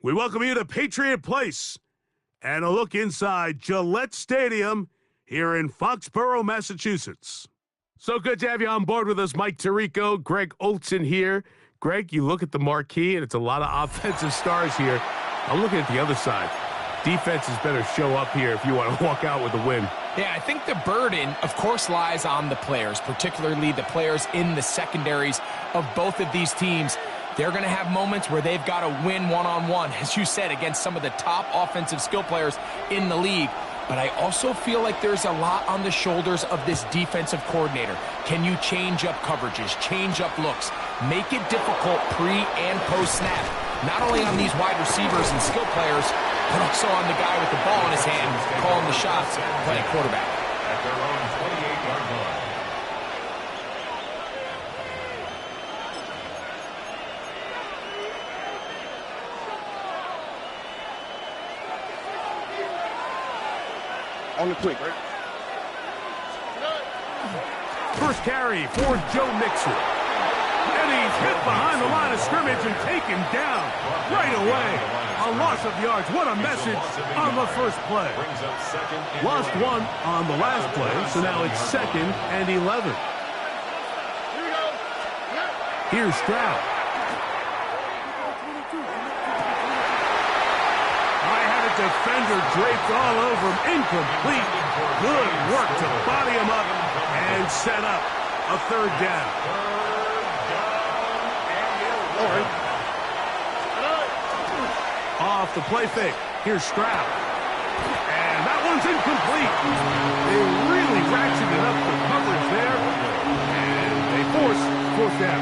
We welcome you to Patriot Place and a look inside Gillette Stadium here in Foxborough, Massachusetts. So good to have you on board with us. Mike Tirico, Greg Olson here. Greg, you look at the marquee, and it's a lot of offensive stars here. I'm looking at the other side. Defenses better show up here if you want to walk out with a win. Yeah, I think the burden, of course, lies on the players, particularly the players in the secondaries of both of these teams. They're going to have moments where they've got to win one-on-one, as you said, against some of the top offensive skill players in the league. But I also feel like there's a lot on the shoulders of this defensive coordinator. Can you change up coverages, change up looks, make it difficult pre- and post-snap, not only on these wide receivers and skill players, but also on the guy with the ball in his hand, calling the shots, playing quarterback. At their own 28-yard line. On the quick, right? First carry for Joe Mixon. And he's hit behind the line of scrimmage and taken down right away. A loss of yards. What a message on the first play. Lost one on the last play, so now it's 2nd and 11. Here's Stroud. Defender draped all over him. Incomplete. Good work to body him up and set up a 3rd down. Off the play fake. Here's Stroud. And that one's incomplete. They really ratcheted up the coverage there. And they force 4th down.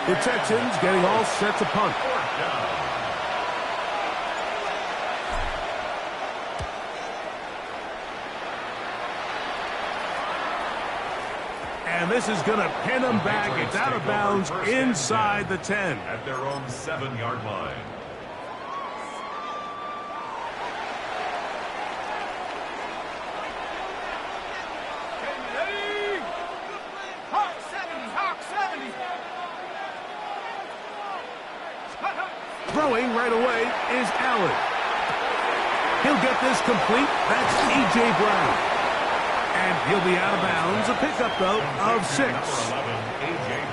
The Texans getting all set to punt. And this is going to pin them back. It's out of bounds inside the 10. At their own 7-yard line. Hawk 70. Throwing right away is Allen. He'll get this complete. That's A.J. Brown. And he'll be out of bounds. A pickup, though, of 6.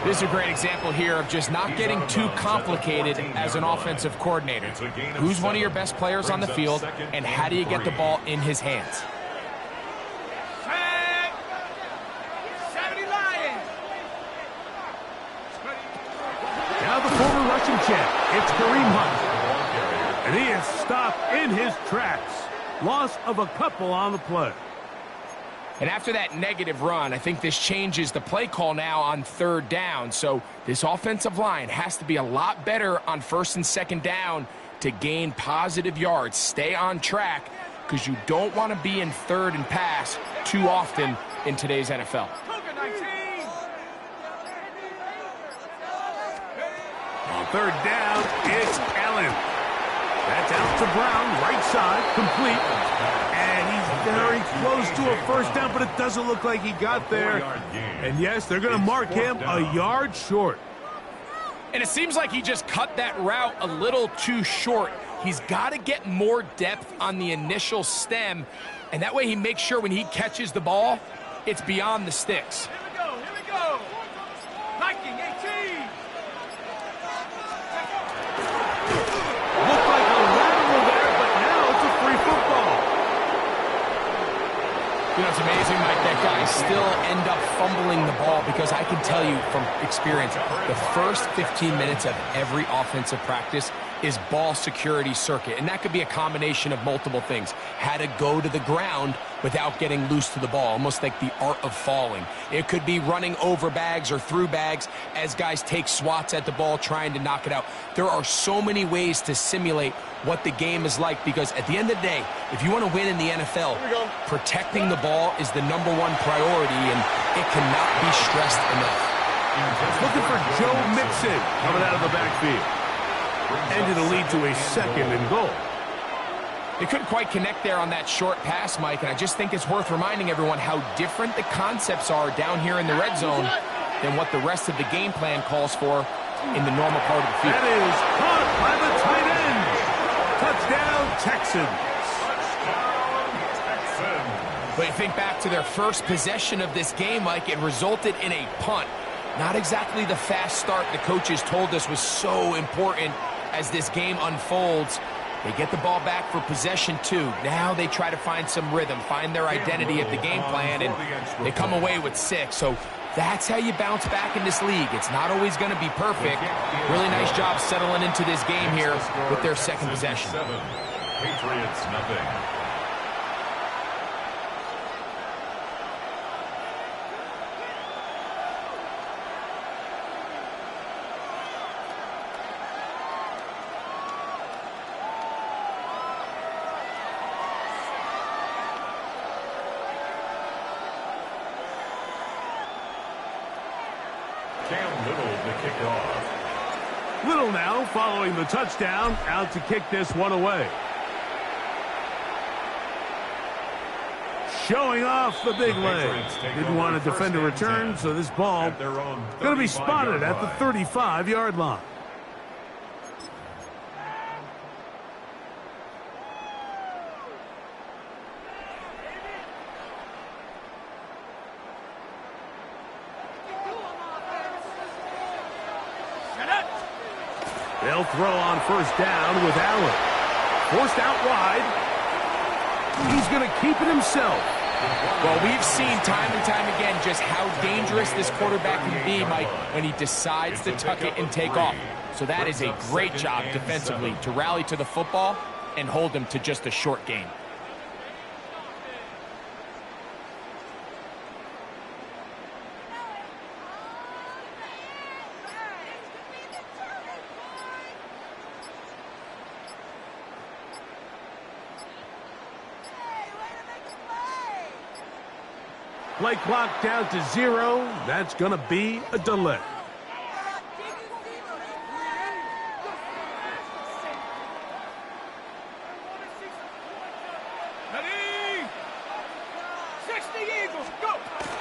This is a great example here of just not getting too complicated as an offensive coordinator. Who's one of your best players on the field, and how do you get the ball in his hands? 70 Lions. Now the former Russian champ. It's Kareem Hunt. And he is stopped in his tracks. Loss of a couple on the play. And after that negative run, I think this changes the play call now on 3rd down. So this offensive line has to be a lot better on 1st and 2nd down to gain positive yards. Stay on track, because you don't want to be in 3rd and pass too often in today's NFL. On 3rd down, it's Allen. That's out to Brown, right side, complete. And he's very close to a 1st down, but it doesn't look like he got there. And yes, they're going to mark him a yard short. And it seems like he just cut that route a little too short. He's got to get more depth on the initial stem, and that way he makes sure when he catches the ball, it's beyond the sticks. Here we go. Viking 18. Looked like a lateral there, but now it's a free football. You know, it's amazing, Mike, that guys still end up fumbling the ball, because I can tell you from experience, the first 15 minutes of every offensive practice is ball security circuit. And that could be a combination of multiple things. How to go to the ground without getting loose to the ball, almost like the art of falling. It could be running over bags or through bags as guys take swats at the ball trying to knock it out. There are so many ways to simulate what the game is like, because at the end of the day, if you want to win in the NFL, protecting the ball is the #1 priority, and it cannot be stressed enough. Looking for Joe Mixon coming out of the backfield. And it'll lead to a 2nd and goal. They couldn't quite connect there on that short pass, Mike, and I just think it's worth reminding everyone how different the concepts are down here in the red zone than what the rest of the game plan calls for in the normal part of the field. That is caught by the tight end. Touchdown, Texans. Touchdown, Texans. But you think back to their first possession of this game, Mike, it resulted in a punt. Not exactly the fast start the coaches told us was so important as this game unfolds. They get the ball back for possession 2. Now they try to find some rhythm, find their identity of the game plan, and they come away with 6. So that's how you bounce back in this league. It's not always going to be perfect. Really nice job settling into this game here with their second possession. 7, Patriots nothing. Little now following the touchdown, out to kick this one away. Showing off the big leg. Didn't want to defend a return, so this ball going to be spotted at the 35-yard line. They'll throw on first down with Allen. Forced out wide. He's going to keep it himself. Well, we've seen time and time again just how dangerous this quarterback can be, Mike, when he decides to tuck it and take off. So that is a great job defensively to rally to the football and hold him to just a short gain. Play clock down to 0. That's going to be a delay. Ready? 60 Eagles, go!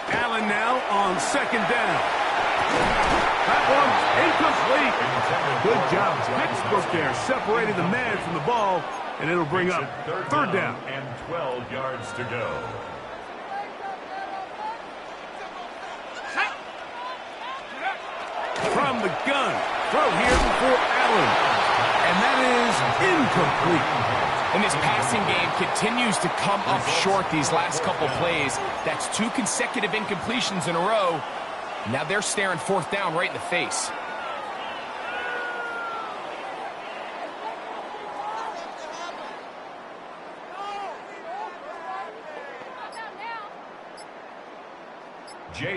Allen now on second down. That one's incomplete. Good job, textbook there, separating the man from the ball, and it'll bring up third down. And 12 yards to go. From the gun, throw here for Allen, and that is incomplete. And this passing game continues to come up short these last couple plays. That's 2 consecutive incompletions in a row. Now they're staring fourth down right in the face.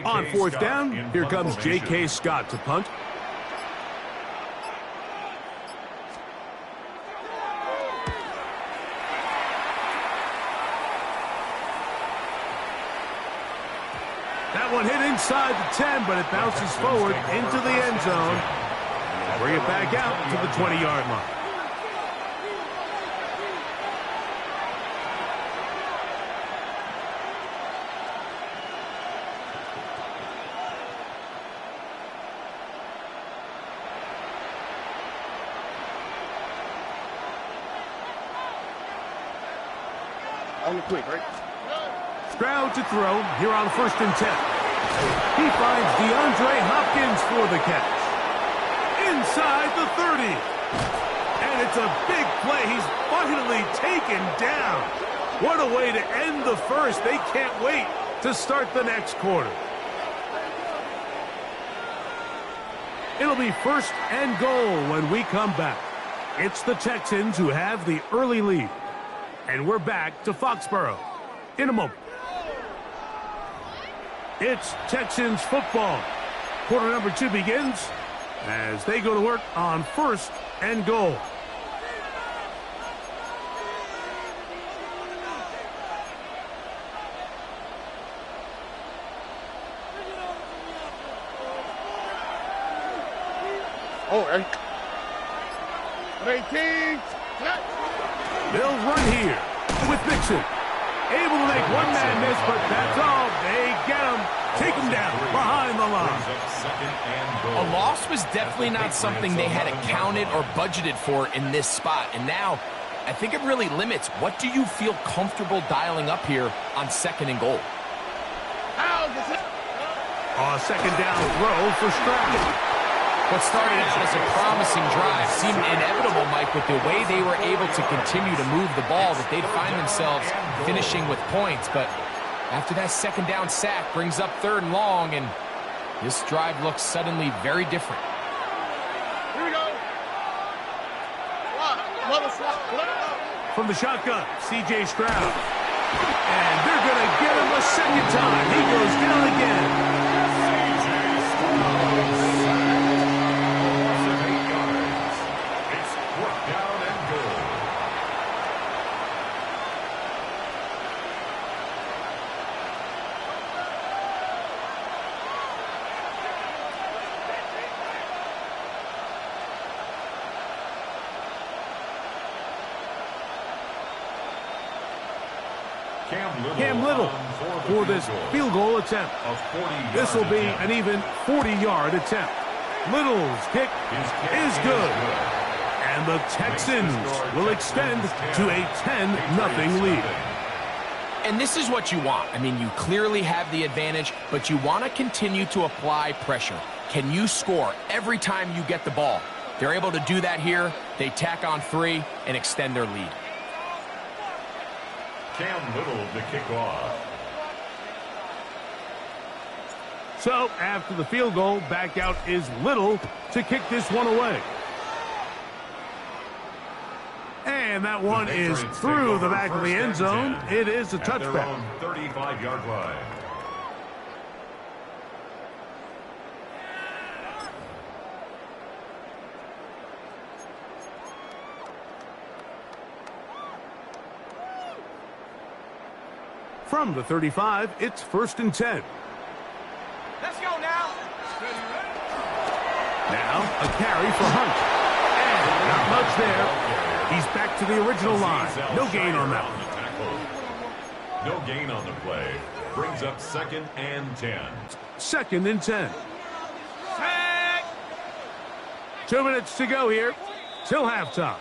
On fourth down, here comes J.K. Scott to punt. That one hit inside the 10, but it bounces forward into the end zone. Bring it back out to the 20-yard line. Only quick, right? Stroud to throw here on 1st and 10. He finds DeAndre Hopkins for the catch. Inside the 30. And it's a big play. He's finally taken down. What a way to end the first. They can't wait to start the next quarter. It'll be 1st and goal when we come back. It's the Texans who have the early lead. And we're back to Foxborough in a moment. It's Texans football. Quarter number 2 begins as they go to work on 1st and goal. Oh, 18. They'll run here with Mixon. Able to make one man miss, but that's all. They get him. Take him down behind the line. A loss was definitely not something they had accounted or budgeted for in this spot. And now I think it really limits what do you feel comfortable dialing up here on 2nd and goal. Second down throw for Stroud. What started out as a promising drive seemed inevitable, Mike, with the way they were able to continue to move the ball, that they'd find themselves finishing with points. But after that 2nd down sack brings up 3rd and long, and this drive looks suddenly very different. Here we go. From the shotgun, C.J. Stroud. And they're going to get him a second time. He goes down again. Cam Little for this field goal attempt. This will be an even 40-yard attempt. Little's kick is good. And the Texans will extend to a 10-0 lead. And this is what you want. I mean, you clearly have the advantage, but you want to continue to apply pressure. Can you score every time you get the ball? They're able to do that here. They tack on 3 and extend their lead. Cam Little to kick off. So, after the field goal, back out is Little to kick this one away. And that one is through the back of the end zone. It is a touchback. 35-yard line. From the 35, it's 1st and 10. Let's go now. Now, a carry for Hunt. And not much there. He's back to the original line. No gain on that one. No gain on the play. Brings up 2nd and 10. 2nd and 10. Tag. 2 minutes to go here till halftime.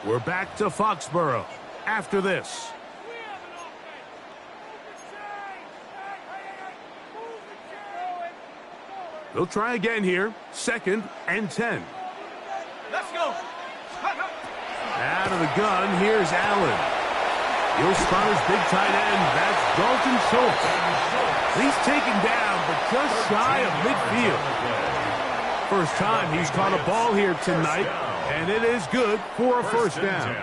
We're back to Foxborough after this. They'll try again here. 2nd and 10. Let's go. Out of the gun, here's Allen. He'll spot his big tight end. That's Dalton Schultz. He's taken down, but just shy of midfield. First time he's caught a ball here tonight, and it is good for a first down.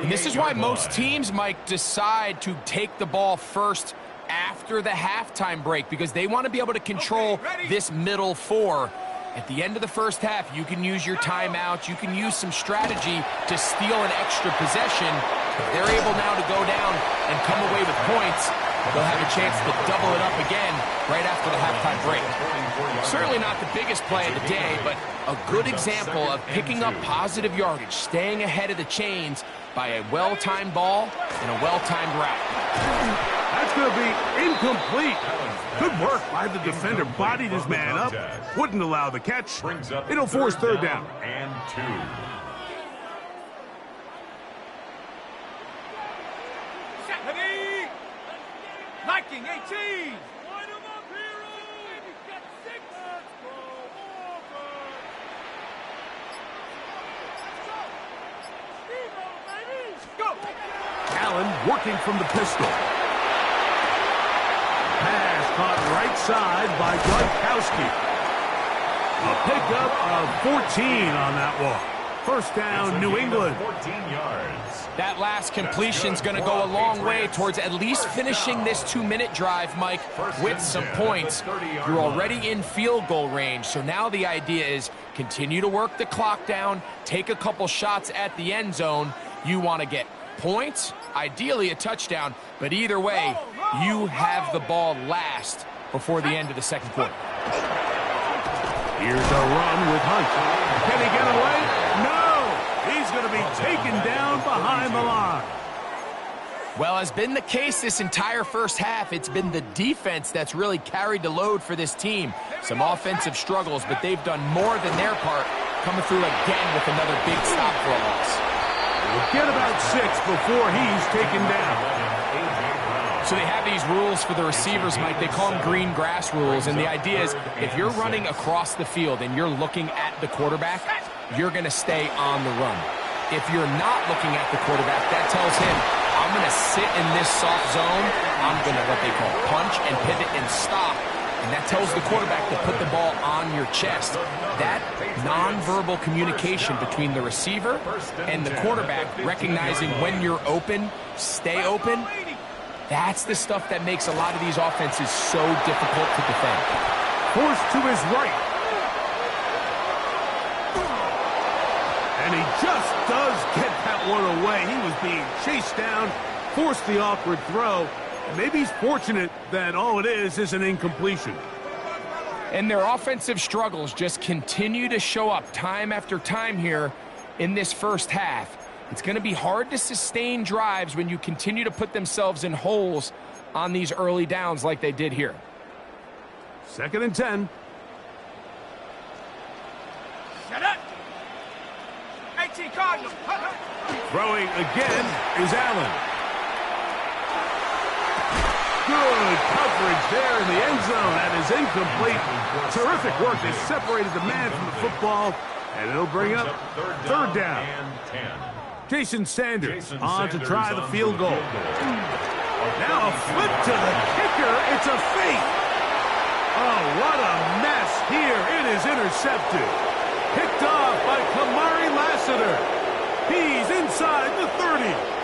And this is why most teams might decide to take the ball first after the halftime break, because they want to be able to control this middle 4. At the end of the first half, you can use your timeout. You can use some strategy to steal an extra possession. If they're able now to go down and come away with points, they'll have a chance to double it up again right after the halftime break. Certainly not the biggest play of the day, but a good example of picking up positive yardage, staying ahead of the chains by a well-timed ball and a well-timed route. That's going to be incomplete. Good work by the defender. Bodied his man up. Wouldn't allow the catch. It'll force 3rd down. And 2. Ready. Liking 18. Go. Allen working from the pistol. Pass caught right side by Gronkowski. A pickup of 14 on that one. First down, New England. 14 yards. That last completion's going to go a long way towards at least finishing this 2-minute drive, Mike, with some points. You're already in field goal range, so now the idea is continue to work the clock down, take a couple shots at the end zone. You want to get points, ideally a touchdown, but either way, you have the ball last before the end of the second quarter. Here's a run with Hunt. Can he get away? No! He's going to be taken down behind the line. Well, as been the case this entire first half, it's been the defense that's really carried the load for this team. Some offensive struggles, but they've done more than their part, coming through again with another big stop for a loss. We'll get about 6 before he's taken down. So they have these rules for the receivers, Mike. They call them green grass rules, and the idea is if you're running across the field and you're looking at the quarterback, you're going to stay on the run. If you're not looking at the quarterback, that tells him, I'm going to sit in this soft zone. I'm going to what they call punch and pivot and stop, and that tells the quarterback to put the ball on your chest. That nonverbal communication between the receiver and the quarterback, recognizing when you're open, stay open, that's the stuff that makes a lot of these offenses so difficult to defend. Forced to his right. And he just does get that one away. He was being chased down, forced the awkward throw. Maybe he's fortunate that all it is an incompletion. And their offensive struggles just continue to show up time after time here in this first half. It's going to be hard to sustain drives when you continue to put themselves in holes on these early downs like they did here. 2nd and 10. Shut up. 18 Cardinals. Throwing again is Allen. Good coverage there in the end zone. That is incomplete. Terrific work. They separated the man from the football, and it'll bring up 3rd down. Jason Sanders on to try the field goal. Now a flip to the kicker. It's a fake. Oh, what a mess here. It is intercepted. Picked off by Kamari Lassiter. He's inside the 30.